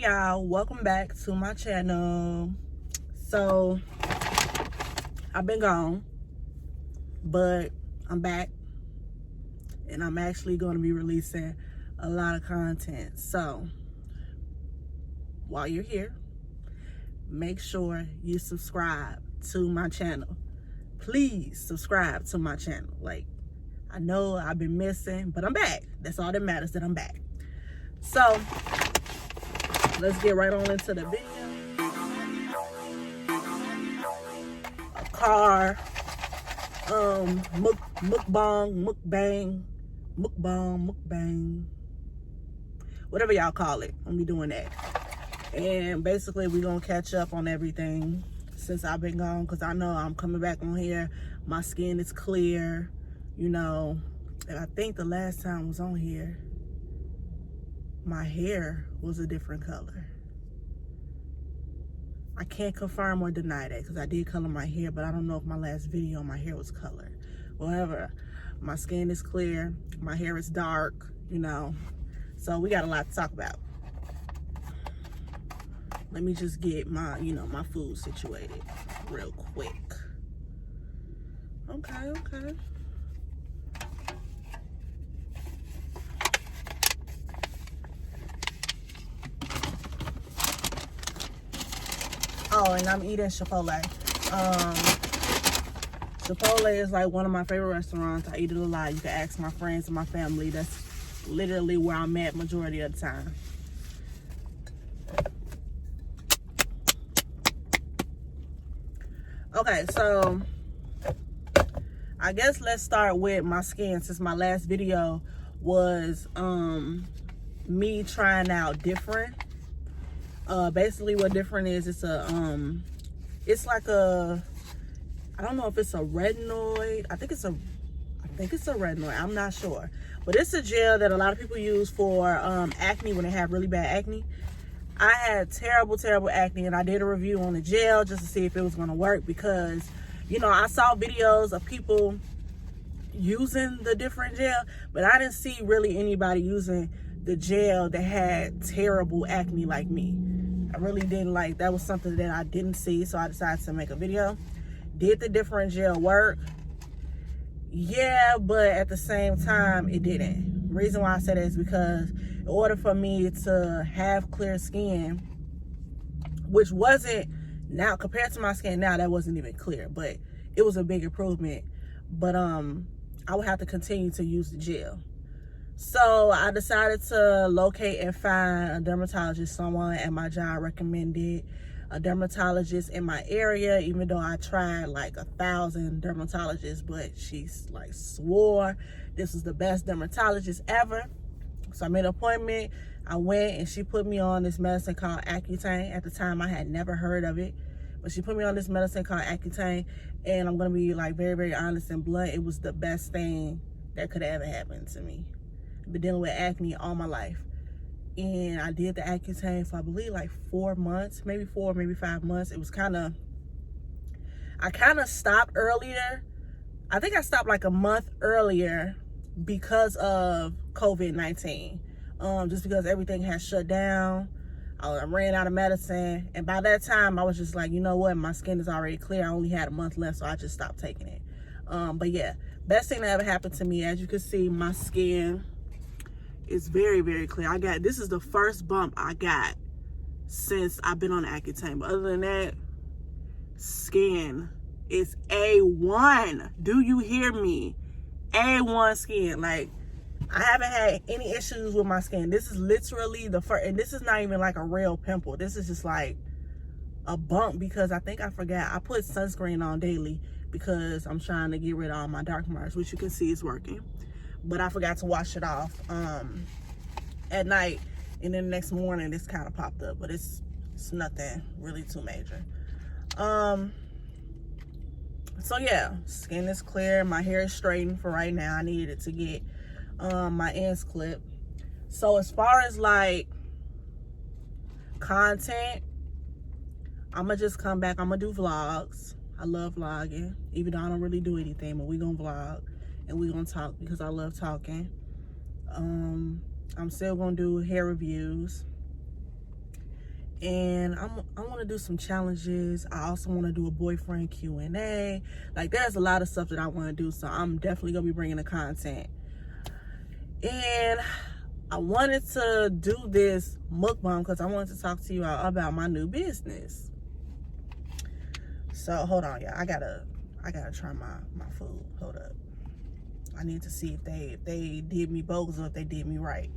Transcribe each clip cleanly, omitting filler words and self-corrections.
y'all, welcome back to my channel. So I've been gone, but I'm back and I'm actually going to be releasing a lot of content. So while you're here, make sure you subscribe to my channel. Please subscribe to my channel. Like, I know I've been missing, but I'm back. That's all that matters, that I'm back. So let's get right on into the video. A car, mukbang, whatever y'all call it. I'm be doing that. And basically we're gonna catch up on everything since I've been gone, because I know I'm coming back on here. My skin is clear, you know. And I think the last time I was on here, my hair was a different color. I can't confirm or deny that because I did color my hair, but I don't know if my last video my hair was colored. Whatever, my skin is clear, my hair is dark, you know, so we got a lot to talk about. Let me just get my, my food situated real quick. Okay. Oh, and I'm eating Chipotle. Chipotle is like one of my favorite restaurants. I eat it a lot. You can ask my friends and my family. That's literally where I'm at majority of the time. Okay, so I guess let's start with my skin, since my last video was me trying out different. Basically what different is, it's like a, I don't know if it's a retinoid. I think it's a retinoid. I'm not sure, but it's a gel that a lot of people use for acne when they have really bad acne. I had terrible acne, and I did a review on the gel just to see if it was going to work, because I saw videos of people using the different gel, but I didn't see really anybody using the gel that had terrible acne like me. I really didn't like, that was something that I didn't see, so I decided to make a video. Did the different gel work? Yeah, but at the same time, it didn't. The reason why I said that is because in order for me to have clear skin, which wasn't, now compared to my skin now, that wasn't even clear, but it was a big improvement. But I would have to continue to use the gel. So I decided to locate and find a dermatologist. Someone at my job recommended a dermatologist in my area, even though I tried like 1,000 dermatologists, but she's like swore this was the best dermatologist ever. So I made an appointment. I went and she put me on this medicine called Accutane. At the time I had never heard of it, but she put me on this medicine called Accutane, and I'm gonna be like very honest and blunt. It was the best thing that could have ever happened to me. I've been dealing with acne all my life, and I did the Accutane for I believe like 4 months, maybe 5 months. It was I kind of stopped earlier. I think I stopped like a month earlier because of COVID-19, just because everything had shut down. I ran out of medicine, and by that time I was just like, you know what, my skin is already clear. I only had a month left, so I just stopped taking it. But yeah, best thing that ever happened to me. As you can see, my skin is very clear. This is the first bump I got since I've been on Accutane, but other than that, skin is A1. Do you hear me? A1 skin. Like, I haven't had any issues with my skin. This is literally the first, and this is not even like a real pimple. This is just like a bump, because I think I forgot. I put sunscreen on daily because I'm trying to get rid of all my dark marks, which you can see is working. But I forgot to wash it off at night, and then the next morning this kind of popped up, but it's nothing really too major. So yeah, skin is clear. My hair is straightened for right now. I needed it to get my ends clipped. So as far as like content, I'm gonna just come back. I'm gonna do vlogs. I love vlogging, even though I don't really do anything, but we gonna vlog and we gonna talk because I love talking. I'm still gonna do hair reviews. And I want to do some challenges. I also want to do a boyfriend Q&A. Like, there's a lot of stuff that I want to do, so I'm definitely gonna be bringing the content. And I wanted to do this mukbang because I wanted to talk to you all about my new business. So hold on, y'all. I gotta try my food. Hold up. I need to see if they did me bogus or if they did me right.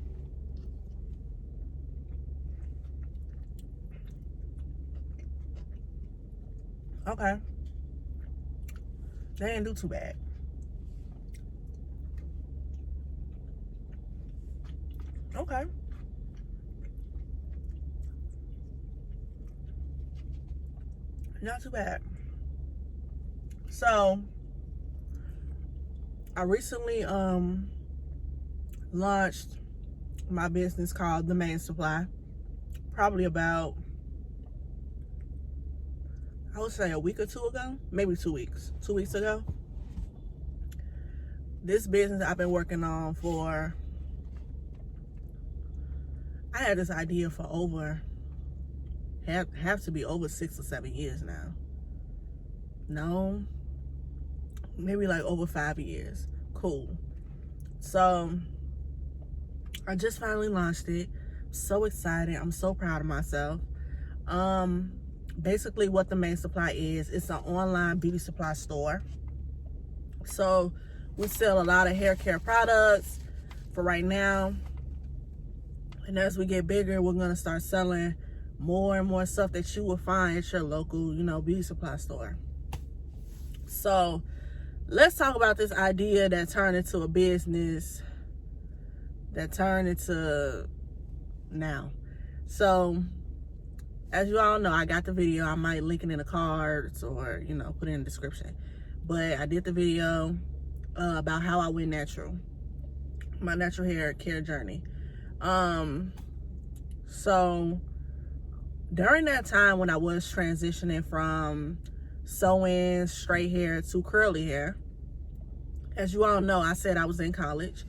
Okay. They didn't do too bad. Okay. Not too bad. So I recently launched my business called The Main Supply. Probably about, I would say, a week or two ago, maybe 2 weeks. 2 weeks ago. This business I've been working on for, I had this idea for over, have to be over 6 or 7 years now. No, maybe like over 5 years. Cool. So I just finally launched it. So excited. I'm so proud of myself. Basically what The Main Supply is, it's an online beauty supply store. So we sell a lot of hair care products for right now. And as we get bigger, we're gonna start selling more and more stuff that you will find at your local, beauty supply store. So let's talk about this idea that turned into a business, that turned into now. So as you all know, I got the video. I might link it in the cards or, put it in the description. But I did the video about how I went natural, my natural hair care journey. So during that time when I was transitioning from sewing straight hair to curly hair, as you all know, I said I was in college.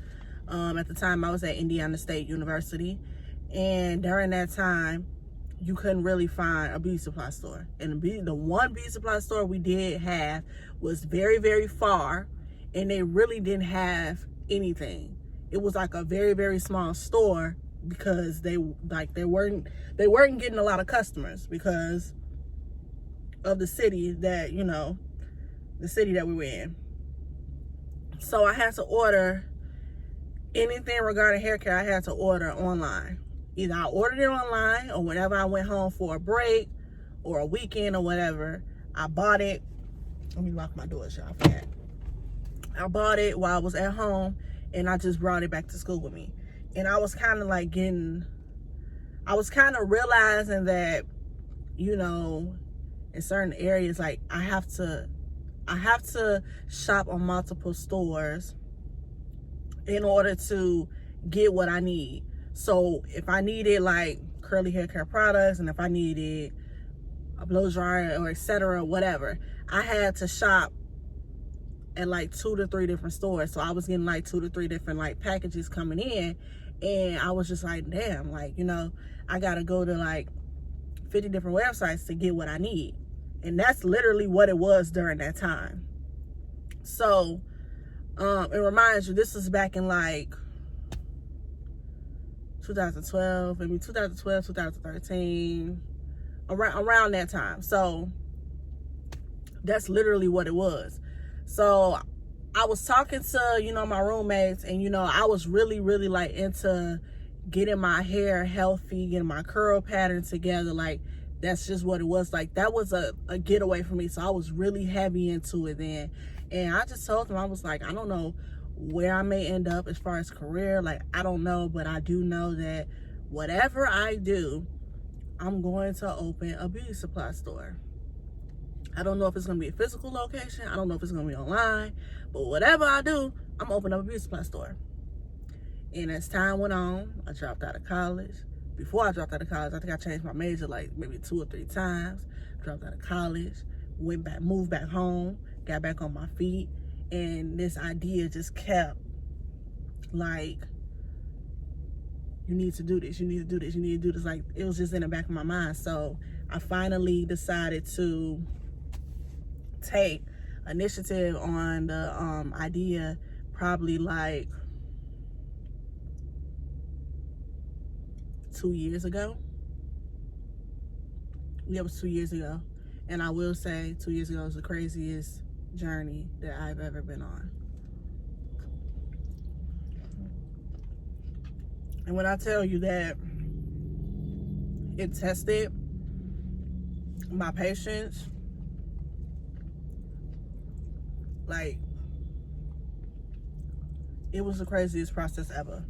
At the time I was at Indiana State University, and during that time you couldn't really find a beauty supply store. And the one beauty supply store we did have was very, very far, and they really didn't have anything. It was like a very, very small store because they weren't getting a lot of customers because of the city that, the city that we were in. So I had to order anything regarding hair care. I had to order online. Either I ordered it online, or whenever I went home for a break or a weekend or whatever, I bought it. Let me lock my door, y'all. I forgot. I bought it while I was at home, and I just brought it back to school with me. And I was kind of realizing that, in certain areas, like I have to shop on multiple stores in order to get what I need. So if I needed like curly hair care products, and if I needed a blow dryer or etc., whatever, I had to shop at like 2 to 3 different stores. So I was getting like 2 to 3 different like packages coming in, and I was just like, damn, like, I gotta go to like 50 different websites to get what I need. And that's literally what it was during that time. So it reminds you, this was back in like 2012, maybe 2012, 2013, around that time. So that's literally what it was. So I was talking to, my roommates, and, I was really, really like into getting my hair healthy, getting my curl pattern together. Like, that's just what it was. Like, that was a getaway for me. So I was really heavy into it then. And I just told them, I was like, I don't know where I may end up as far as career. Like, I don't know, but I do know that whatever I do, I'm going to open a beauty supply store. I don't know if it's going to be a physical location. I don't know if it's going to be online. But whatever I do, I'm opening up a beauty supply store. And as time went on, I dropped out of college. Before I dropped out of college, I think I changed my major like maybe 2 or 3 times. Dropped out of college, moved back home, got back on my feet. And this idea just kept like, you need to do this, you need to do this, you need to do this. Like, it was just in the back of my mind. So I finally decided to take initiative on the idea probably like 2 years ago. Yeah, it was 2 years ago. And I will say 2 years ago was the craziest journey that I've ever been on. And when I tell you that it tested my patience, like, it was the craziest process ever.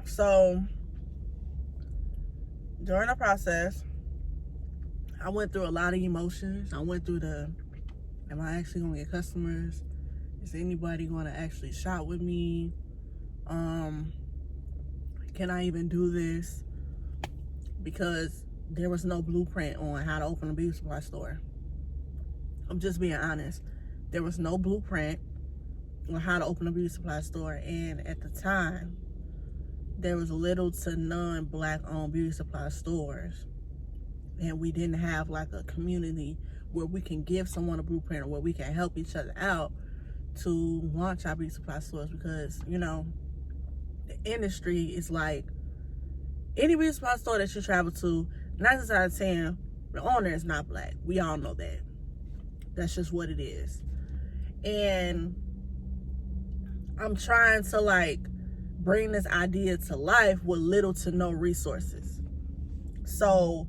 So during the process, I went through a lot of emotions. I went through am I actually gonna get customers? Is anybody gonna actually shop with me? Can I even do this? Because there was no blueprint on how to open a beauty supply store. I'm just being honest. There was no blueprint on how to open a beauty supply store. And at the time, there was little to none Black-owned beauty supply stores. And we didn't have like a community where we can give someone a blueprint or where we can help each other out to launch our beauty supply stores. Because, you know, the industry is like, any beauty supply store that you travel to, 9 times out of 10, the owner is not Black. We all know that. That's just what it is. And I'm trying to like bring this idea to life with little to no resources. So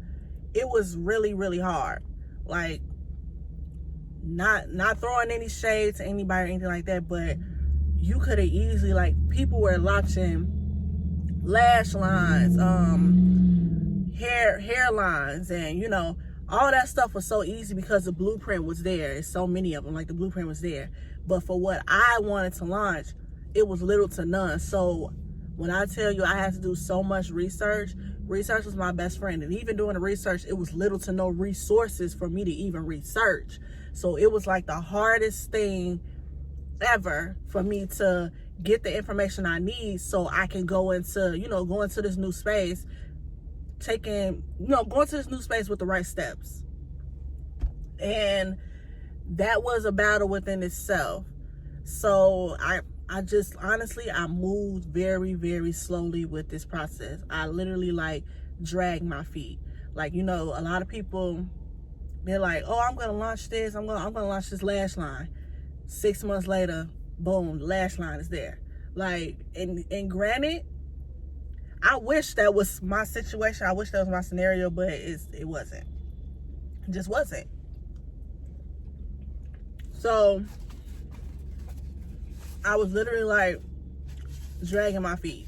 it was really, really hard. Like, not throwing any shade to anybody or anything like that, but you could have easily, like, people were launching lash lines, hairlines, and, you know, all that stuff was so easy because the blueprint was there. It's so many of them, like, the blueprint was there. But for what I wanted to launch, it was little to none. So when I tell you I had to do so much research was my best friend. And even doing the research, it was little to no resources for me to even research. So it was like the hardest thing ever for me to get the information I need so I can go into, you know, go into this new space, going to this new space with the right steps. And that was a battle within itself. So I just, honestly, I moved very, very slowly with this process. I literally, like, dragged my feet. Like, you know, a lot of people, they're like, oh, I'm going to launch this. I'm going to launch this lash line. 6 months later, boom, the lash line is there. Like, and granted, I wish that was my situation. I wish that was my scenario, but it wasn't. It just wasn't. So I was literally like dragging my feet.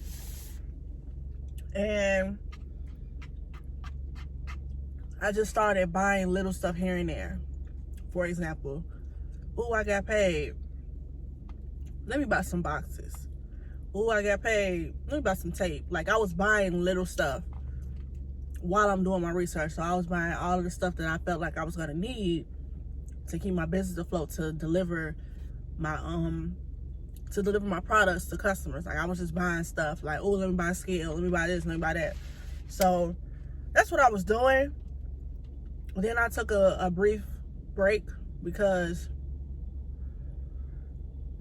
And I just started buying little stuff here and there. For example, ooh, I got paid. Let me buy some boxes. Ooh, I got paid. Let me buy some tape. Like, I was buying little stuff while I'm doing my research. So I was buying all of the stuff that I felt like I was gonna need to keep my business afloat, to deliver my products to customers. Like, I was just buying stuff like, oh, let me buy a scale, let me buy this, let me buy that. So that's what I was doing. Then I took a brief break because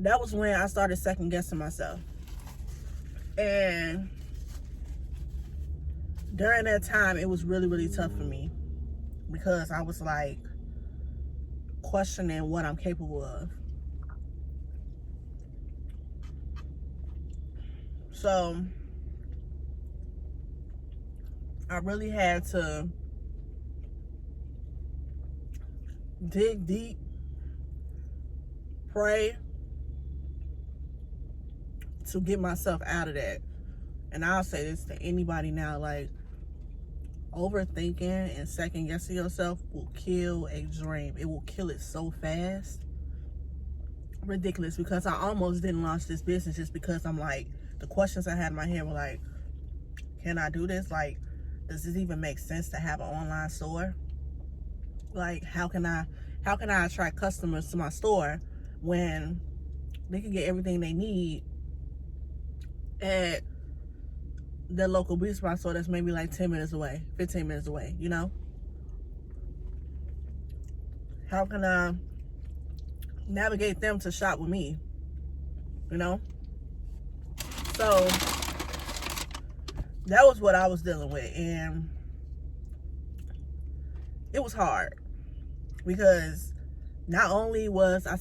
that was when I started second guessing myself. And during that time, it was really, really tough for me because I was like questioning what I'm capable of. So I really had to dig deep, pray to get myself out of that. And I'll say this to anybody now, like, overthinking and second guessing yourself will kill a dream. It will kill it so fast. Ridiculous, because I almost didn't launch this business just because I'm like, the questions I had in my head were like, can I do this? Like, does this even make sense to have an online store? Like, how can I attract customers to my store when they can get everything they need at the local beauty supply store that's maybe like 10 minutes away, 15 minutes away, you know? How can I navigate them to shop with me, you know? So that was what I was dealing with, and it was hard because not only was I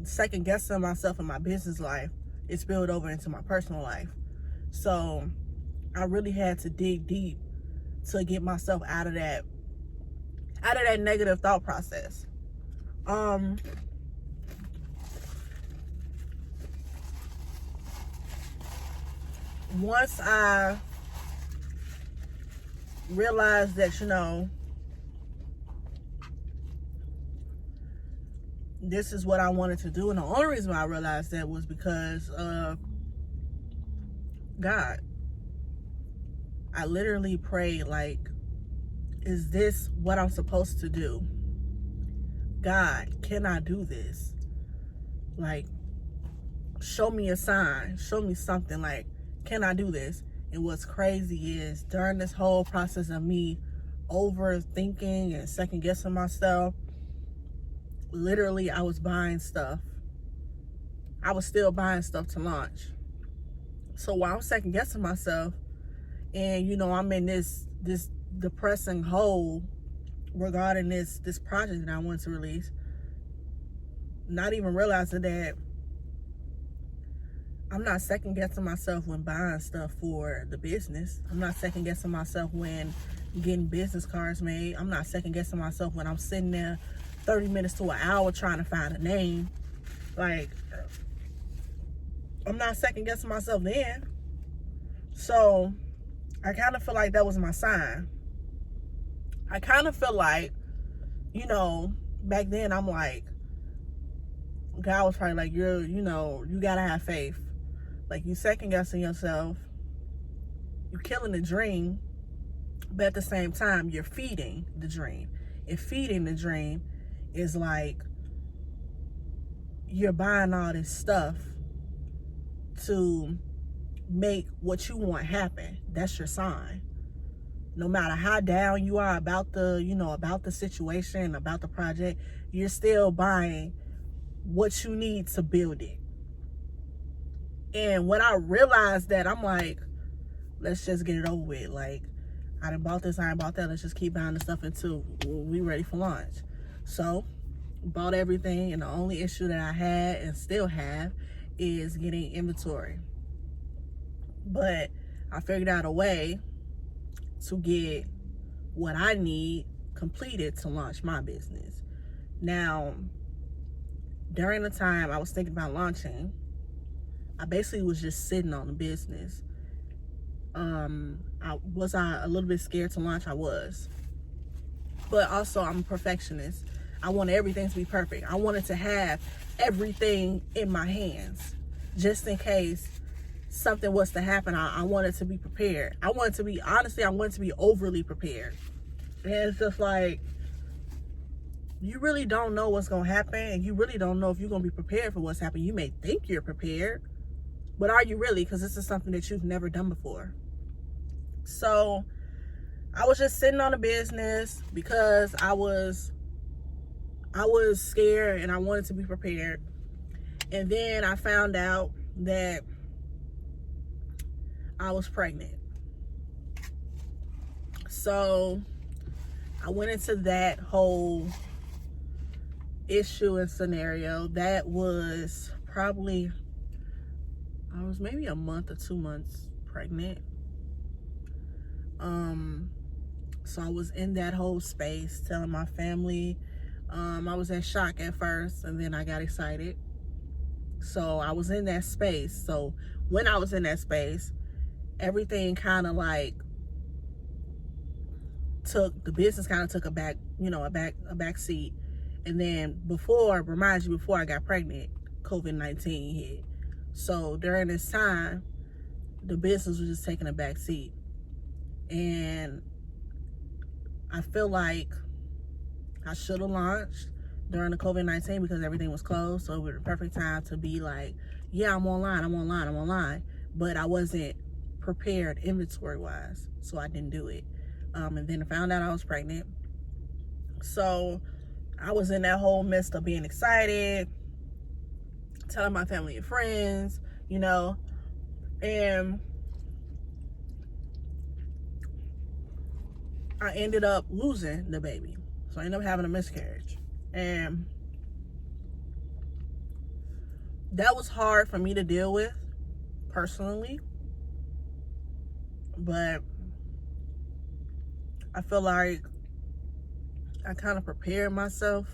second guessing myself in my business life, it spilled over into my personal life. So I really had to dig deep to get myself out of that negative thought process. Once I realized that, you know, this is what I wanted to do, and the only reason why I realized that was because of God. I literally prayed, like, is this what I'm supposed to do? God, can I do this? Like, show me a sign, show me something, like, can I do this? And what's crazy is during this whole process of me overthinking and second guessing myself, literally I was buying stuff. I was still buying stuff to launch. So while I'm second guessing myself, and you know, I'm in this depressing hole regarding this project that I want to release, not even realizing that I'm not second guessing myself when buying stuff for the business. I'm not second guessing myself when getting business cards made. I'm not second guessing myself when I'm sitting there 30 minutes to an hour trying to find a name. Like, I'm not second guessing myself then. So I kind of feel like that was my sign. I kind of feel like, you know, back then I'm like, God was probably like, you gotta have faith. Like, you second guessing yourself, you're killing the dream, but at the same time, you're feeding the dream. And feeding the dream is like, you're buying all this stuff to make what you want happen. That's your sign. No matter how down you are about the situation, about the project, you're still buying what you need to build it. And when I realized that, I'm like, let's just get it over with. Like, I done bought this, I done bought that. Let's just keep buying the stuff until we ready for launch. So, bought everything, and the only issue that I had and still have is getting inventory. But I figured out a way to get what I need completed to launch my business. Now, during the time I was thinking about launching, I basically was just sitting on the business. Was I a little bit scared to launch? I was. But also, I'm a perfectionist. I want everything to be perfect. I wanted to have everything in my hands, just in case something was to happen. I wanted to be prepared. I wanted to be overly prepared. And it's just like, you really don't know what's going to happen, and you really don't know if you're going to be prepared for what's happening. You may think you're prepared, but are you really? Because this is something that you've never done before. So I was just sitting on the business because I was scared and I wanted to be prepared. And then I found out that I was pregnant. So I went into that whole issue and scenario. That was probably, I was maybe a month or 2 months pregnant. So I was in that whole space telling my family. I was in shock at first, and then I got excited. So I was in that space. So when I was in that space, everything kind of like the business kind of took a back seat. And then before I got pregnant, COVID-19 hit. So during this time, the business was just taking a back seat. And I feel like I should have launched during the COVID-19 because everything was closed. So it was the perfect time to be like, yeah, I'm online. But I wasn't prepared inventory wise, so I didn't do it. And then I found out I was pregnant. So I was in that whole midst of being excited, telling my family and friends, you know, and I ended up losing the baby. So I ended up having a miscarriage. And that was hard for me to deal with personally. But I feel like I kind of prepared myself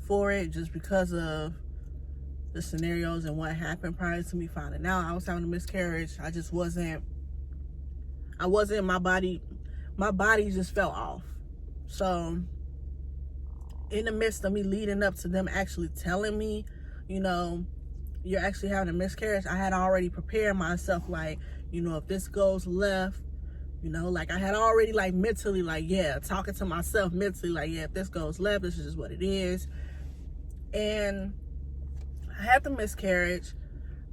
for it just because of the scenarios and what happened prior to me finding out I was having a miscarriage. My body just fell off. So in the midst of me leading up to them actually telling me, you know, you're actually having a miscarriage, I had already prepared myself, like, you know, if this goes left, you know, like I had already like mentally, like, yeah, talking to myself mentally, like, yeah, if this goes left, this is just what it is. And I had the miscarriage.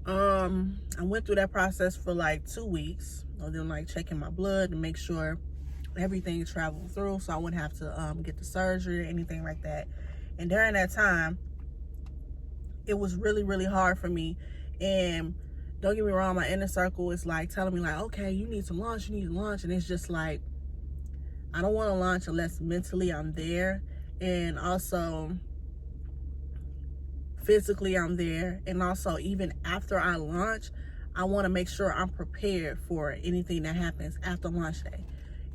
I went through that process for like 2 weeks. I was then like checking my blood to make sure everything traveled through, so I wouldn't have to get the surgery or anything like that. And during that time, it was really, really hard for me. And don't get me wrong, my inner circle is like telling me like, okay, you need to launch. And it's just like, I don't want to launch unless mentally I'm there, and also physically I'm there. And also even after I launch, I want to make sure I'm prepared for anything that happens after launch day.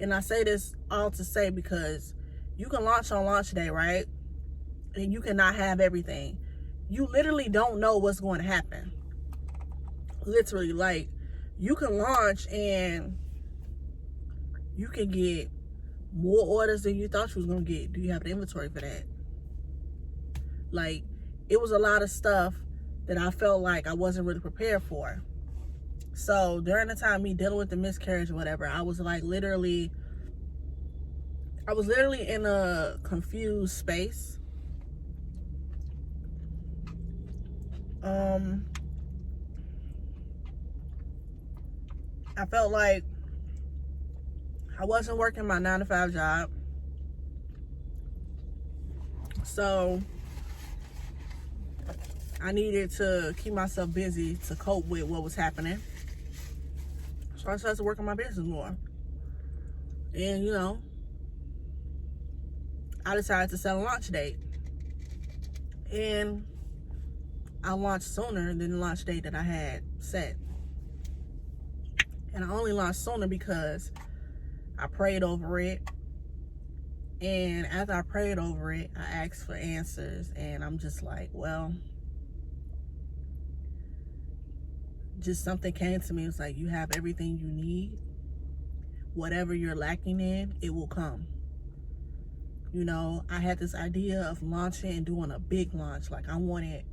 And I say this all to say, because you can launch on launch day, right? And you cannot have everything. You literally don't know what's going to happen. Literally, like, you can launch and you can get more orders than you thought you was going to get. Do you have the inventory for that? Like, it was a lot of stuff that I felt like I wasn't really prepared for. So during the time me dealing with the miscarriage or whatever, I was literally in a confused space. I felt like I wasn't working my 9-to-5 job. So I needed to keep myself busy to cope with what was happening. So I started to work on my business more. And, you know, I decided to set a launch date. And I launched sooner than the launch date that I had set. And I only launched sooner because I prayed over it. And after I prayed over it, I asked for answers. And I'm just like, well, just something came to me. It was like, you have everything you need. Whatever you're lacking in, it will come. You know, I had this idea of launching and doing a big launch. Like, I wanted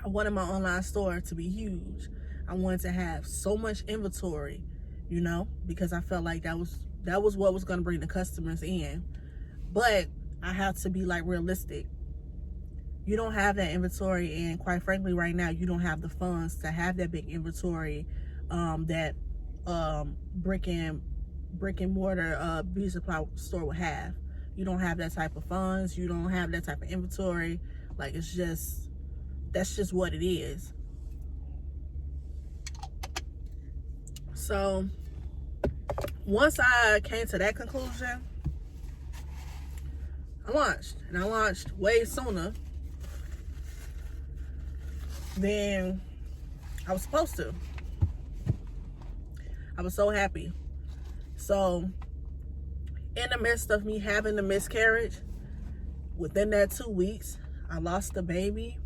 my online store to be huge. I wanted to have so much inventory, you know, because I felt like that was what was going to bring the customers in. But I have to be like realistic. You don't have that inventory, and quite frankly, right now, you don't have the funds to have that big inventory that brick and mortar beauty supply store would have. You don't have that type of funds. You don't have that type of inventory. Like, that's just what it is. So once I came to that conclusion, I launched. And I launched way sooner than I was supposed to. I was so happy. So in the midst of me having the miscarriage, within that 2 weeks, I lost the baby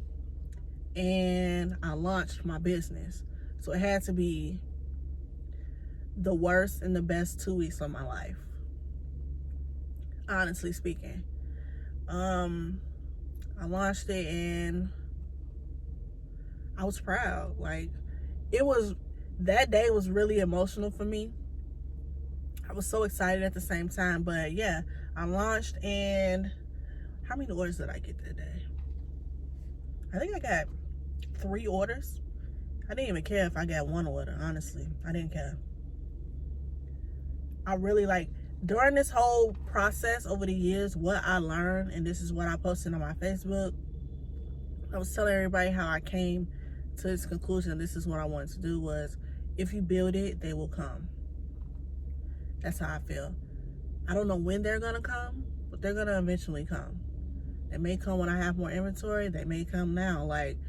and I launched my business. So it had to be the worst and the best 2 weeks of my life, honestly speaking. I launched it and I was proud. Like, that day was really emotional for me. I was so excited at the same time. But yeah, I launched, and how many orders did I get that day? I think I got 3 orders. I I didn't even care if I got one order, honestly. I didn't care. I really like, during this whole process over the years, what I learned, and this is what I posted on my Facebook, I was telling everybody how I came to this conclusion. This is what I wanted to do was, if you build it, they will come. That's how I feel. I don't know when they're going to come, but they're going to eventually come. They may come when I have more inventory. They may come now. Like,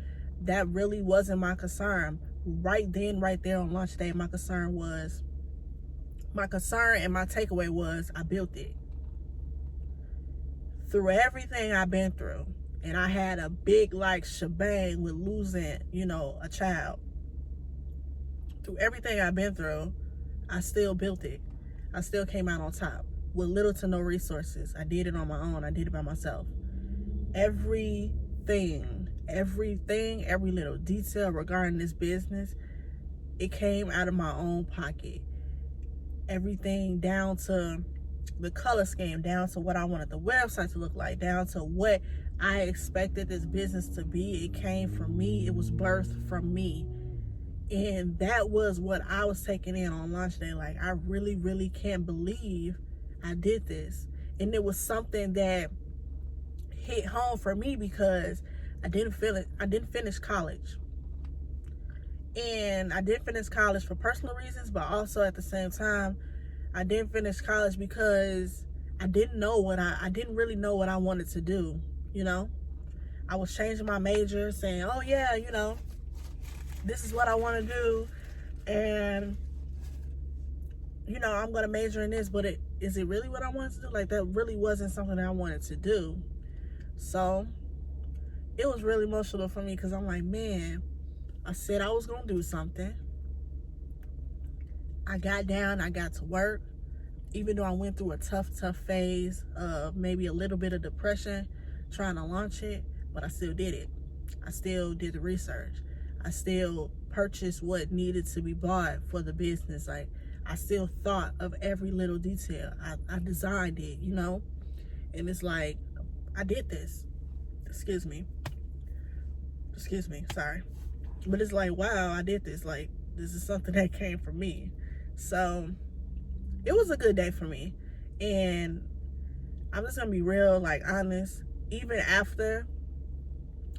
that really wasn't my concern. Right then, right there on launch day, my concern and my takeaway was I built it. Through everything I've been through, and I had a big, like, shebang with losing, you know, a child. Through everything I've been through, I still built it. I still came out on top with little to no resources. I did it on my own. I did it by myself. Everything, every little detail regarding this business, it came out of my own pocket. Everything down to the color scheme, down to what I wanted the website to look like, down to what I expected this business to be. It came from me. It was birthed from me. And that was what I was taking in on launch day. Like, I really, really can't believe I did this. And it was something that hit home for me because I didn't finish college. And I didn't finish college for personal reasons, but also at the same time, I didn't finish college because I didn't really know what I wanted to do, you know? I was changing my major, saying, oh yeah, you know, this is what I want to do, and you know, I'm gonna major in this, but is it really what I wanted to do? Like, that really wasn't something that I wanted to do. So it was really emotional for me because I'm like, man, I said I was gonna do something. I got down, I got to work, even though I went through a tough phase of maybe a little bit of depression trying to launch it, but I still did it. I still did the research. I still purchased what needed to be bought for the business. Like, I still thought of every little detail. I designed it, you know? And it's like, I did this. Excuse me, sorry. But it's like, wow, I did this. Like, this is something that came from me. So it was a good day for me. And I'm just gonna be real, like, honest. Even after,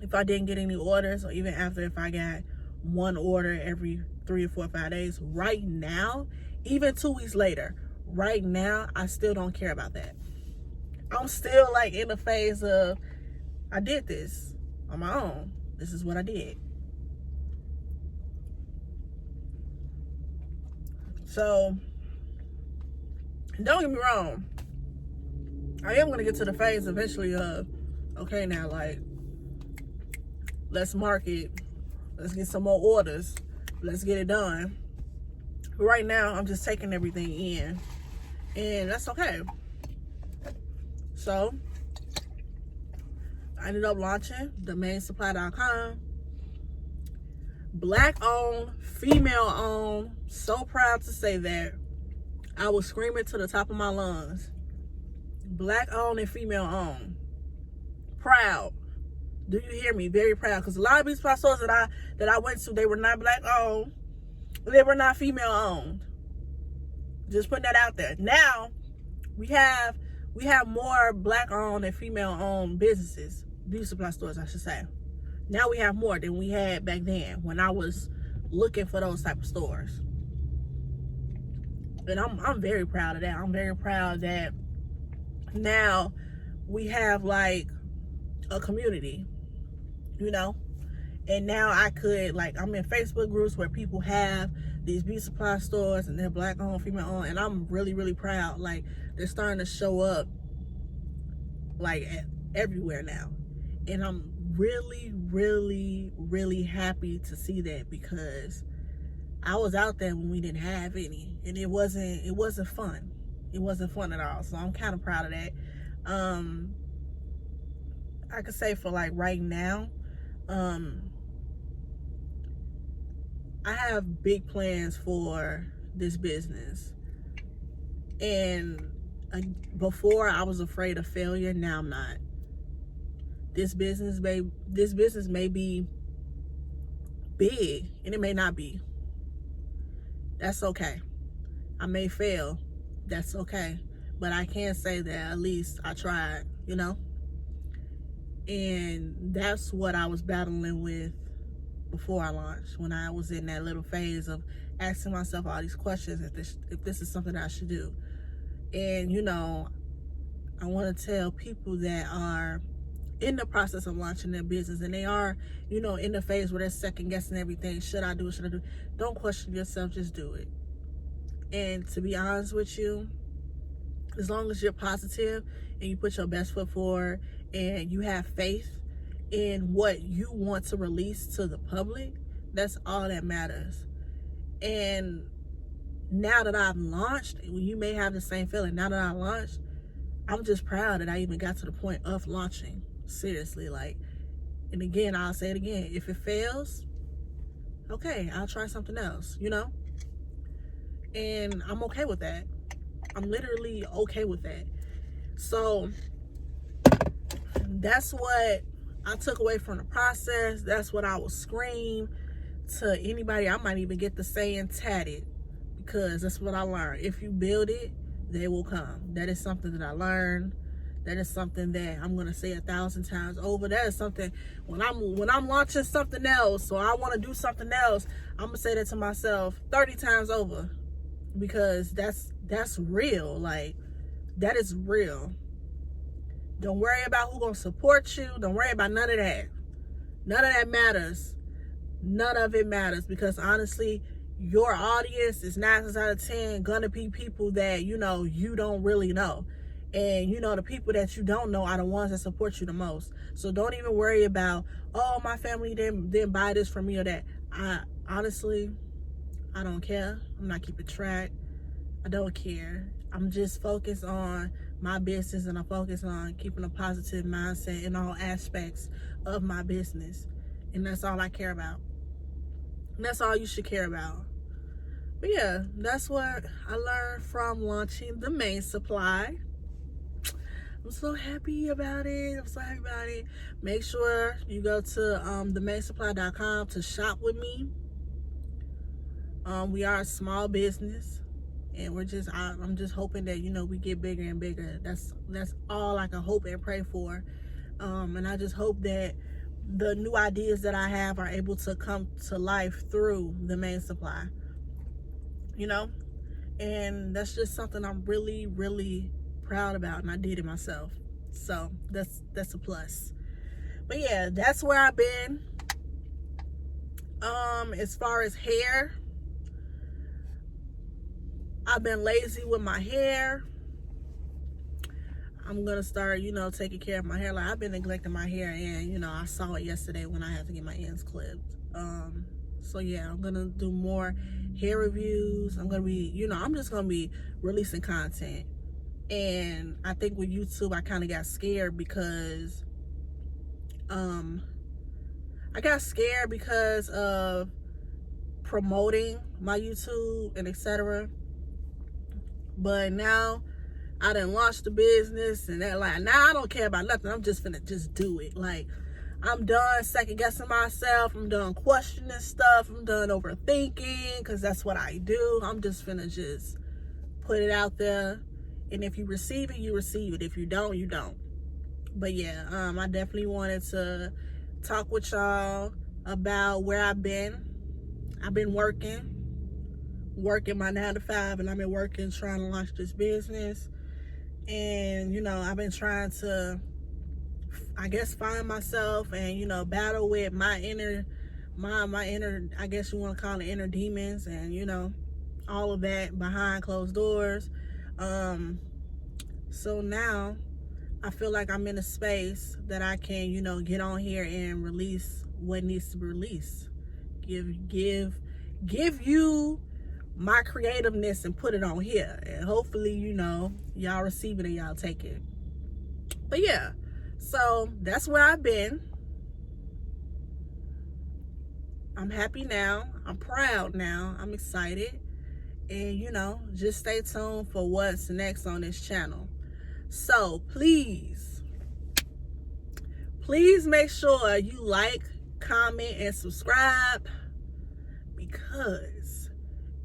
if I didn't get any orders, or even after if I got one order every 3 or 4 or 5 days, right now, even 2 weeks later, right now, I still don't care about that. I'm still, like, in the phase of, I did this on my own. This is what I did. So, don't get me wrong. I am going to get to the phase eventually of, okay, now, like, let's market. Let's get some more orders. Let's get it done. But right now, I'm just taking everything in. And that's okay. So, I ended up launching domainsupply.com. Black owned, female owned. So proud to say that. I was screaming to the top of my lungs. Black owned and female owned. Proud. Do you hear me? Very proud. Because a lot of these stores that I went to, they were not black owned. They were not female owned. Just putting that out there. Now, we have more black owned and female owned businesses. Beauty supply stores, I should say. Now we have more than we had back then when I was looking for those type of stores. And I'm very proud of that. I'm very proud that now we have, like, a community, you know? And now I could, like, I'm in Facebook groups where people have these beauty supply stores and they're black owned, female owned, and I'm really, really proud. Like, they're starting to show up, like, everywhere now. And I'm really, really, really happy to see that, because I was out there when we didn't have any, and it wasn't fun. It wasn't fun at all. So I'm kind of proud of that. I could say for, like, right now, I have big plans for this business. And before I was afraid of failure, now I'm not. This business may be big, and it may not be. That's okay. I may fail. That's okay. But I can say that at least I tried, you know? And that's what I was battling with before I launched, when I was in that little phase of asking myself all these questions, if this is something I should do. And, you know, I want to tell people that are in the process of launching their business, and they are, you know, in the phase where they're second guessing everything. Should I do it? Should I do it? Don't question yourself, just do it. And to be honest with you, as long as you're positive and you put your best foot forward and you have faith in what you want to release to the public, that's all that matters. And now that I've launched, you may have the same feeling. Now that I launched, I'm just proud that I even got to the point of launching. Seriously, like, and again, I'll say it again. If it fails, okay, I'll try something else, you know? And I'm okay with that. I'm literally okay with that. So that's what I took away from the process. That's what I will scream to anybody. I might even get the saying tatted, because that's what I learned. If you build it, they will come. That is something that I learned. That is something that I'm gonna say 1,000 times over. That is something when I'm launching something else, or I want to do something else, I'm gonna say that to myself 30 times over, because that's real. Like, that is real. Don't worry about who's gonna support you. Don't worry about none of that. None of that matters. None of it matters, because honestly, your audience is 9 times out of 10 gonna be people that, you know, you don't really know. And, you know, the people that you don't know are the ones that support you the most. So don't even worry about, oh, my family didn't buy this from me or that. Honestly, I don't care. I'm not keeping track. I don't care. I'm just focused on my business, and I'm focused on keeping a positive mindset in all aspects of my business. And that's all I care about. And that's all you should care about. But yeah, that's what I learned from launching the Main Supply. I'm so happy about it. Make sure you go to themainsupply.com to shop with me. We are a small business, and I'm just hoping that, you know, we get bigger and bigger. That's all I can hope and pray for. And I just hope that the new ideas that I have are able to come to life through the Main Supply, you know? And that's just something I'm really, really proud about, and I did it myself. So that's a plus. But yeah, that's where I've been. As far as hair, I've been lazy with my hair. I'm gonna start, you know, taking care of my hair. Like, I've been neglecting my hair, and, you know, I saw it yesterday when I had to get my ends clipped. So yeah, I'm gonna do more hair reviews. I'm just gonna be releasing content. And I think with YouTube, I kind of got scared because of promoting my YouTube and etc. But now I done launched the business, and that, like, now I don't care about nothing. I'm just finna just do it. Like, I'm done second guessing myself. I'm done questioning stuff. I'm done overthinking, because that's what I do. I'm just finna just put it out there. And if you receive it, you receive it. If you don't, you don't. But yeah, I definitely wanted to talk with y'all about where I've been. I've been working my 9 to 5, and I've been working trying to launch this business. And, you know, I've been trying to, I guess, find myself and, you know, battle with my inner, I guess you want to call it inner demons, and, you know, all of that behind closed doors. So now I feel like I'm in a space that I can, you know, get on here and release what needs to be released. Give you my creativeness and put it on here. And hopefully, you know, y'all receive it and y'all take it. But yeah, so that's where I've been. I'm happy now. I'm proud now. I'm excited. And, you know, just stay tuned for what's next on this channel. So please make sure you like, comment, and subscribe. because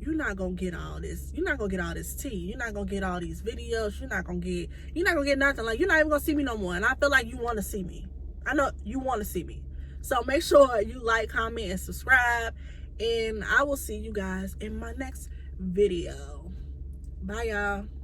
you're not gonna get all this. You're not gonna get all this tea. You're not gonna get all these videos. You're not gonna get nothing. Like, you're not even gonna see me no more. And I feel like you want to see me. I know you want to see me. So make sure you like, comment, and subscribe. And I will see you guys in my next video. Bye, y'all.